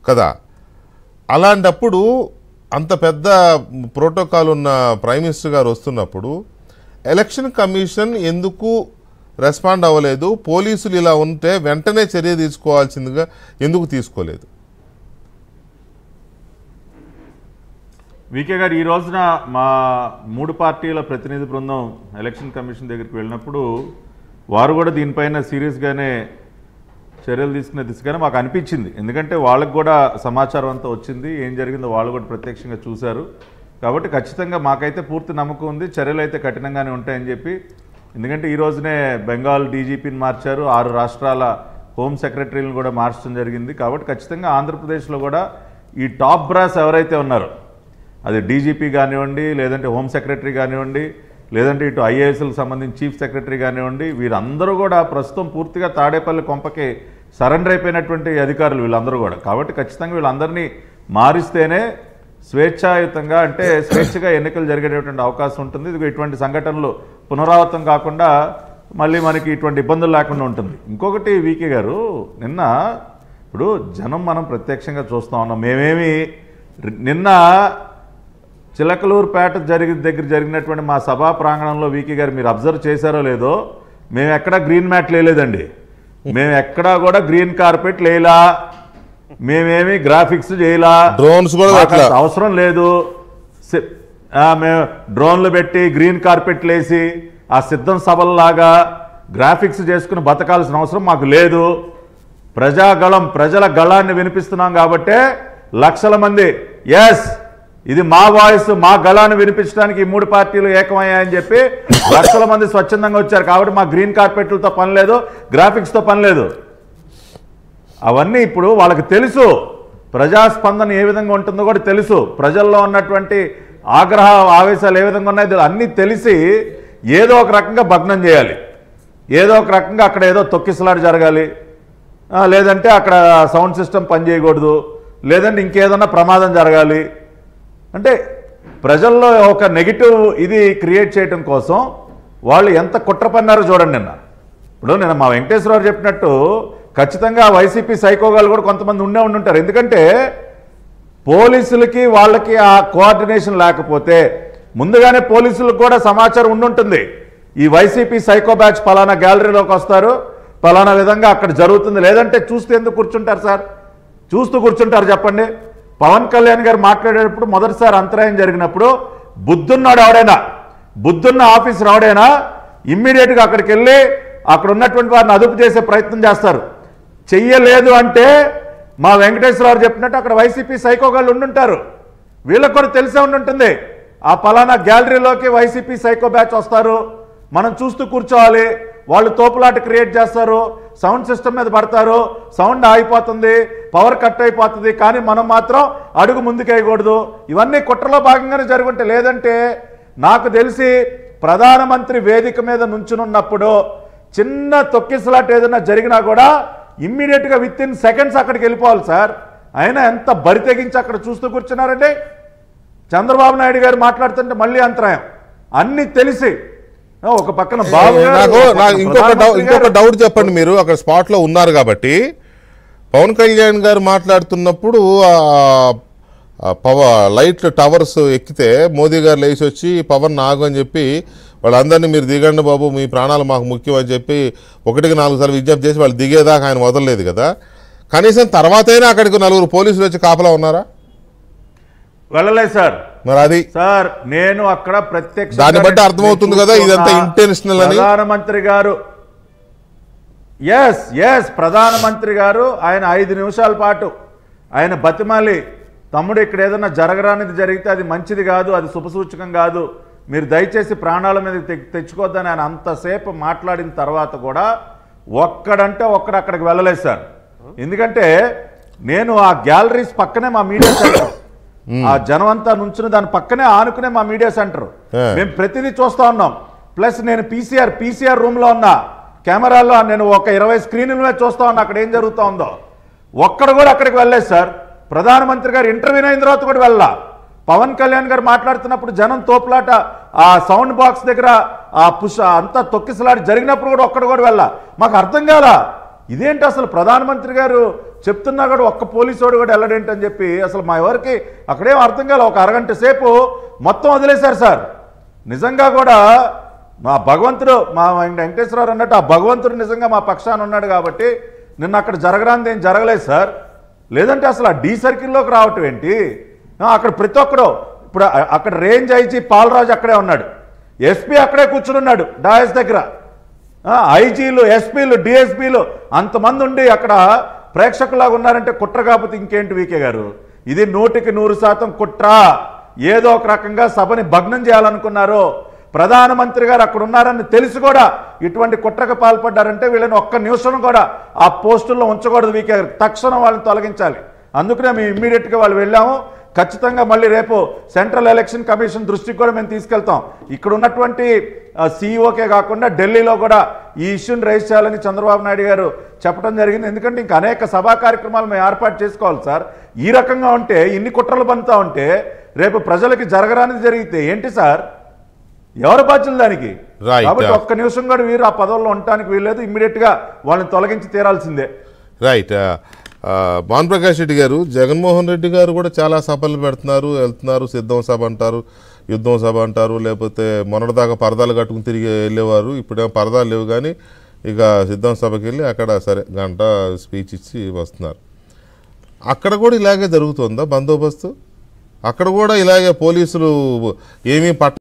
కదా. అలాంటప్పుడు అంత పెద్ద ప్రోటోకాల్ ఉన్న ప్రైమ్ మినిస్టర్ గారు వస్తున్నప్పుడు ఎలక్షన్ కమిషన్ ఎందుకు రెస్పాండ్ అవ్వలేదు? పోలీసులు ఇలా ఉంటే వెంటనే చర్య తీసుకోవాల్సిందిగా ఎందుకు తీసుకోలేదు? వికే గారు, ఈ రోజున మా 3 పార్టీల ప్రతినిధి బృందం ఎలక్షన్ కమిషన్ దగ్గరికి వెళ్ళినప్పుడు వారు కూడా దీనిపైన సీరియస్గానే చర్యలు తీసుకునే దిశగానే మాకు అనిపించింది. ఎందుకంటే వాళ్ళకు కూడా సమాచారం అంతా వచ్చింది, ఏం జరిగిందో వాళ్ళు కూడా ప్రత్యక్షంగా చూశారు. కాబట్టి ఖచ్చితంగా మాకైతే పూర్తి నమ్మకం ఉంది, చర్యలు అయితే కఠినంగానే ఉంటాయని చెప్పి. ఎందుకంటే ఈ రోజునే బెంగాల్ డీజీపీని మార్చారు, 6 రాష్ట్రాల హోమ్ సెక్రటరీలను కూడా మార్చడం జరిగింది. కాబట్టి ఖచ్చితంగా ఆంధ్రప్రదేశ్లో కూడా ఈ టాప్ బ్రాస్ ఎవరైతే ఉన్నారో, అది డీజీపీ కానివ్వండి, లేదంటే హోమ్ సెక్రటరీ కానివ్వండి, లేదంటే ఇటు ఐఏఎస్లకు సంబంధించి చీఫ్ సెక్రటరీ కానివ్వండి, వీరందరూ కూడా ప్రస్తుతం పూర్తిగా తాడేపల్లి కొంపకి సరెండర్ అయిపోయినటువంటి అధికారులు వీళ్ళందరూ కూడా. కాబట్టి ఖచ్చితంగా వీళ్ళందరినీ మారిస్తేనే స్వేచ్ఛాయుతంగా, అంటే స్వేచ్ఛగా ఎన్నికలు జరిగేటటువంటి అవకాశం ఉంటుంది. ఇది ఇటువంటి సంఘటనలు పునరావృతం కాకుండా మళ్ళీ మనకి ఇటువంటి ఇబ్బందులు లేకుండా ఉంటుంది. ఇంకొకటి వికే గారు, నిన్న ఇప్పుడు జనం మనం ప్రత్యక్షంగా చూస్తూ ఉన్నాం. మేమేమి నిన్న చిలకలూరుపేట దగ్గర జరిగినటువంటి మా సభా ప్రాంగణంలో వికే గారు మీరు అబ్జర్వ్ చేశారో లేదో, మేము ఎక్కడా గ్రీన్ మ్యాట్ లేలేదండి, మేము ఎక్కడా కూడా గ్రీన్ కార్పెట్ లేలా, మేమేమి గ్రాఫిక్స్ చేయలా, డ్రోన్స్ కూడా అవసరం లేదు. మేము డ్రోన్లు పెట్టి గ్రీన్ కార్పెట్లు వేసి ఆ సిద్ధం సభల్లాగా గ్రాఫిక్స్ చేసుకుని బతకాల్సిన అవసరం మాకు లేదు. ప్రజాగళం, ప్రజల గళాన్ని వినిపిస్తున్నాం కాబట్టే లక్షల మంది ఎస్ ఇది మా వాయిస్, మా గళాన్ని వినిపించడానికి ఈ 3 పార్టీలు ఏకమయ్యాయని చెప్పి లక్షల మంది స్వచ్ఛందంగా వచ్చారు. కాబట్టి మా గ్రీన్ కార్పెట్లతో పని లేదు, గ్రాఫిక్స్తో పని లేదు. అవన్నీ ఇప్పుడు వాళ్ళకి తెలుసు, ప్రజాస్పందన ఏ విధంగా ఉంటుందో కూడా తెలుసు, ప్రజల్లో ఉన్నటువంటి ఆగ్రహ ఆవేశాలు ఏ విధంగా ఉన్నాయో అన్నీ తెలిసి ఏదో ఒక రకంగా భగ్నం చేయాలి, ఏదో ఒక రకంగా అక్కడ ఏదో తొక్కిసలాట జరగాలి, లేదంటే అక్కడ సౌండ్ సిస్టమ్ పనిచేయకూడదు, లేదంటే ఇంకేదన్నా ప్రమాదం జరగాలి. అంటే ప్రజల్లో ఒక నెగిటివ్ ఇది క్రియేట్ చేయడం కోసం వాళ్ళు ఎంత కుట్ర పన్నారో చూడండి. ఇప్పుడు నిన్న మా వెంకటేశ్వరరావు చెప్పినట్టు ఖచ్చితంగా వైసీపీ సైకోగాలు కూడా కొంతమంది ఉండుంటారు. ఎందుకంటే పోలీసులకి వాళ్ళకి ఆ కోఆర్డినేషన్ లేకపోతే ముందుగానే పోలీసులకు కూడా సమాచారం ఉండుంటుంది. ఈ వైసీపీ సైకో బ్యాచ్ పలానా గ్యాలరీలోకి వస్తారు, పలానా విధంగా అక్కడ జరుగుతుంది. లేదంటే చూస్తూ ఎందుకు కూర్చుంటారు సార్? చూస్తూ కూర్చుంటారు చెప్పండి. పవన్ కళ్యాణ్ గారు మాట్లాడేటప్పుడు మొదటిసారి అంతరాయం జరిగినప్పుడు బుద్ధున్నాడు ఎవడైనా, బుద్ధున్న ఆఫీసర్ ఎవడైనా ఇమ్మీడియట్గా అక్కడికి వెళ్ళి అక్కడ ఉన్నటువంటి వారిని అదుపు చేసే ప్రయత్నం చేస్తారు. చెయ్యలేదు అంటే మా వెంకటేశ్వరరావు చెప్పినట్టు అక్కడ వైసీపీ సైకోగాళ్ళు ఉండుంటారు, వీళ్ళకు కూడా తెలిసే ఉండుంటుంది. ఆ పలానా గ్యాలరీలోకి వైసీపీ సైకో బ్యాచ్ వస్తారు, మనం చూస్తూ కూర్చోవాలి, వాళ్ళు తోపులాట క్రియేట్ చేస్తారు, సౌండ్ సిస్టమ్ మీద పడతారు, సౌండ్ ఆగిపోతుంది, పవర్ కట్ అయిపోతుంది, కానీ మనం మాత్రం అడుగు ముందుకేయకూడదు. ఇవన్నీ కుట్రలో భాగంగానే జరుగుంటాయి. లేదంటే నాకు తెలిసి ప్రధానమంత్రి వేదిక మీద నుంచునున్నప్పుడు చిన్న తొక్కిసలాట ఏదైనా జరిగినా కూడా ఇమ్మీడియట్గా విత్ ఇన్ సెకండ్స్ అక్కడికి వెళ్ళిపోవాలి సార్. అయినా ఎంత బరి తెగించి అక్కడ చూస్తూ కూర్చున్నారండి. చంద్రబాబు నాయుడు గారు మాట్లాడుతుంటే మళ్ళీ అంతరాయం అన్ని తెలిసి ఒక పక్కన ఇంకొక డౌట్ చెప్పండి. మీరు అక్కడ స్పాట్ లో ఉన్నారు కాబట్టి పవన్ కళ్యాణ్ గారు మాట్లాడుతున్నప్పుడు లైట్ టవర్స్ ఎక్కితే మోదీ గారు లేచి వచ్చి పవన్ నాగు అని చెప్పి వాళ్ళందరినీ మీరు దిగండి బాబు, మీ ప్రాణాలు మాకు ముఖ్యం అని చెప్పి 1కి 4 సార్లు విజ్ఞప్తి చేసి వాళ్ళు దిగేదాకా ఆయన వదలలేదు కదా. కనీసం తర్వాతైనా అక్కడికి 4 పోలీసులు వచ్చి కాపలా ఉన్నారా? వెళ్ళలేదు సార్. మరి అది సార్ నేను అక్కడ ప్రత్యక్ష దాన్ని బట్టి అర్థమవుతుంది కదా ఇదంతా ఇంటెన్షనల్ అని. ప్రధానమంత్రి గారు ప్రధానమంత్రి గారు ఆయన 5 నిమిషాల పాటు ఆయన బతిమాలి, తమ్ముడు ఇక్కడ ఏదన్నా జరగరానిది జరిగితే అది మంచిది కాదు, అది శుభసూచకం కాదు, మీరు దయచేసి ప్రాణాల మీద తెచ్చుకోవద్దని ఆయన అంతసేపు మాట్లాడిన తర్వాత కూడా ఒక్కడంటే ఒక్కడు అక్కడికి వెళ్ళలేదు సార్. ఎందుకంటే నేను ఆ గ్యాలరీస్ పక్కనే మా మీడియా సెంటర్, ఆ జనం అంతా నుంచుని దాని పక్కనే ఆనుకునే మా మీడియా సెంటర్, మేము ప్రతిదీ చూస్తూ ఉన్నాం. ప్లస్ నేను పీసీఆర్ రూమ్ లో ఉన్నా, కెమెరాలో నేను ఒక 20 స్క్రీన్ల మీద చూస్తా ఉన్నా అక్కడ ఏం జరుగుతూ ఉందో. ఒక్కడు కూడా అక్కడికి వెళ్ళలేదు సార్. ప్రధానమంత్రి గారు ఇంటర్వ్యూ అయిన తర్వాత కూడా వెళ్ళా. పవన్ కళ్యాణ్ గారు మాట్లాడుతున్నప్పుడు జనం తోపులాట ఆ సౌండ్ బాక్స్ దగ్గర ఆ పుష్ అంతా తొక్కిసలాట జరిగినప్పుడు కూడా ఒక్కడు కూడా వెళ్ళా. మాకు అర్థం కాలా ఇదేంటి అసలు ప్రధానమంత్రి గారు చెప్తున్నా కూడా ఒక్క పోలీసోడు కూడా వెళ్ళడేంటని చెప్పి అసలు మా ఎవరికి అక్కడేం అర్థం కాలే. ఒక అరగంట సేపు మొత్తం వదిలేశారు సార్. నిజంగా కూడా మా భగవంతుడు, మా వెంకటేశ్వరరావు అన్నట్టు ఆ భగవంతుడు నిజంగా మా పక్షాన ఉన్నాడు కాబట్టి నిన్న అక్కడ జరగరాంది ఏం జరగలేదు సార్. లేదంటే అసలు ఆ డీ సర్కిల్లోకి రావటం ఏంటి? అక్కడ ప్రతి ఒక్కడు ఇప్పుడు అక్కడ రేంజ్ ఐజీ పాలరాజు అక్కడే ఉన్నాడు, ఎస్పీ అక్కడే కూర్చుని ఉన్నాడు డాయస్ దగ్గర, ఐజీలు, ఎస్పీలు, డిఎస్పీలు అంతమంది ఉండి అక్కడ ప్రేక్షకులాగా ఉన్నారంటే కుట్ర కాకపోతే ఇంకేంటి వీకే గారు? ఇది 100% కుట్ర. ఏదో ఒక రకంగా సభని భగ్నం చేయాలనుకున్నారు. ప్రధానమంత్రి గారు అక్కడ ఉన్నారని తెలిసి కూడా ఇటువంటి కుట్రకు పాల్పడ్డారంటే వీళ్ళని ఒక్క నిమిషం కూడా ఆ పోస్టుల్లో ఉంచకూడదు వీకే గారు. తక్షణం వాళ్ళని తొలగించాలి. అందుకనే మేము ఇమ్మీడియట్గా వాళ్ళు వెళ్ళాము. ఖచ్చితంగా మళ్ళీ రేపు సెంట్రల్ ఎలక్షన్ కమిషన్ దృష్టికి కూడా మేము తీసుకెళ్తాం. ఇక్కడ ఉన్నటువంటి సీఈఓకే కాకుండా ఢిల్లీలో కూడా ఈ ఇష్యూని రైజ్ చేయాలని చంద్రబాబు నాయుడు గారు చెప్పడం జరిగింది. ఎందుకంటే ఇంకా అనేక సభా కార్యక్రమాలు మేము ఏర్పాటు చేసుకోవాలి సార్. ఈ రకంగా ఉంటే ఇన్ని కుట్రలు పనుతా ఉంటే రేపు ప్రజలకి జరగరానిది జరిగితే ఏంటి సార్? ఎవరు బాధ్యులు దానికి? కాబట్టి ఒక్క నిమిషం కూడా వీరు ఆ పదవుల్లో ఉండటానికి వీల్లేదు. ఇమ్మీడియట్గా వాళ్ళని తొలగించి తీరాల్సిందే. రైట్. భాను ప్రకాష్ రెడ్డి గారు, జగన్మోహన్ రెడ్డి గారు కూడా చాలా సభలు పెడుతున్నారు, వెళ్తున్నారు. సిద్ధం సభ అంటారు, యుద్ధం సభ అంటారు, లేకపోతే మొన్నటిదాకా పరదాలు కట్టుకుని తిరిగి వెళ్ళేవారు. ఇప్పుడేమో పరదాలు లేవు కానీ ఇక సిద్ధం సభకి వెళ్ళి అక్కడ సరే గంట స్పీచ్ ఇచ్చి వస్తున్నారు. అక్కడ కూడా ఇలాగే జరుగుతుందా బందోబస్తు? అక్కడ కూడా ఇలాగే పోలీసులు ఏమీ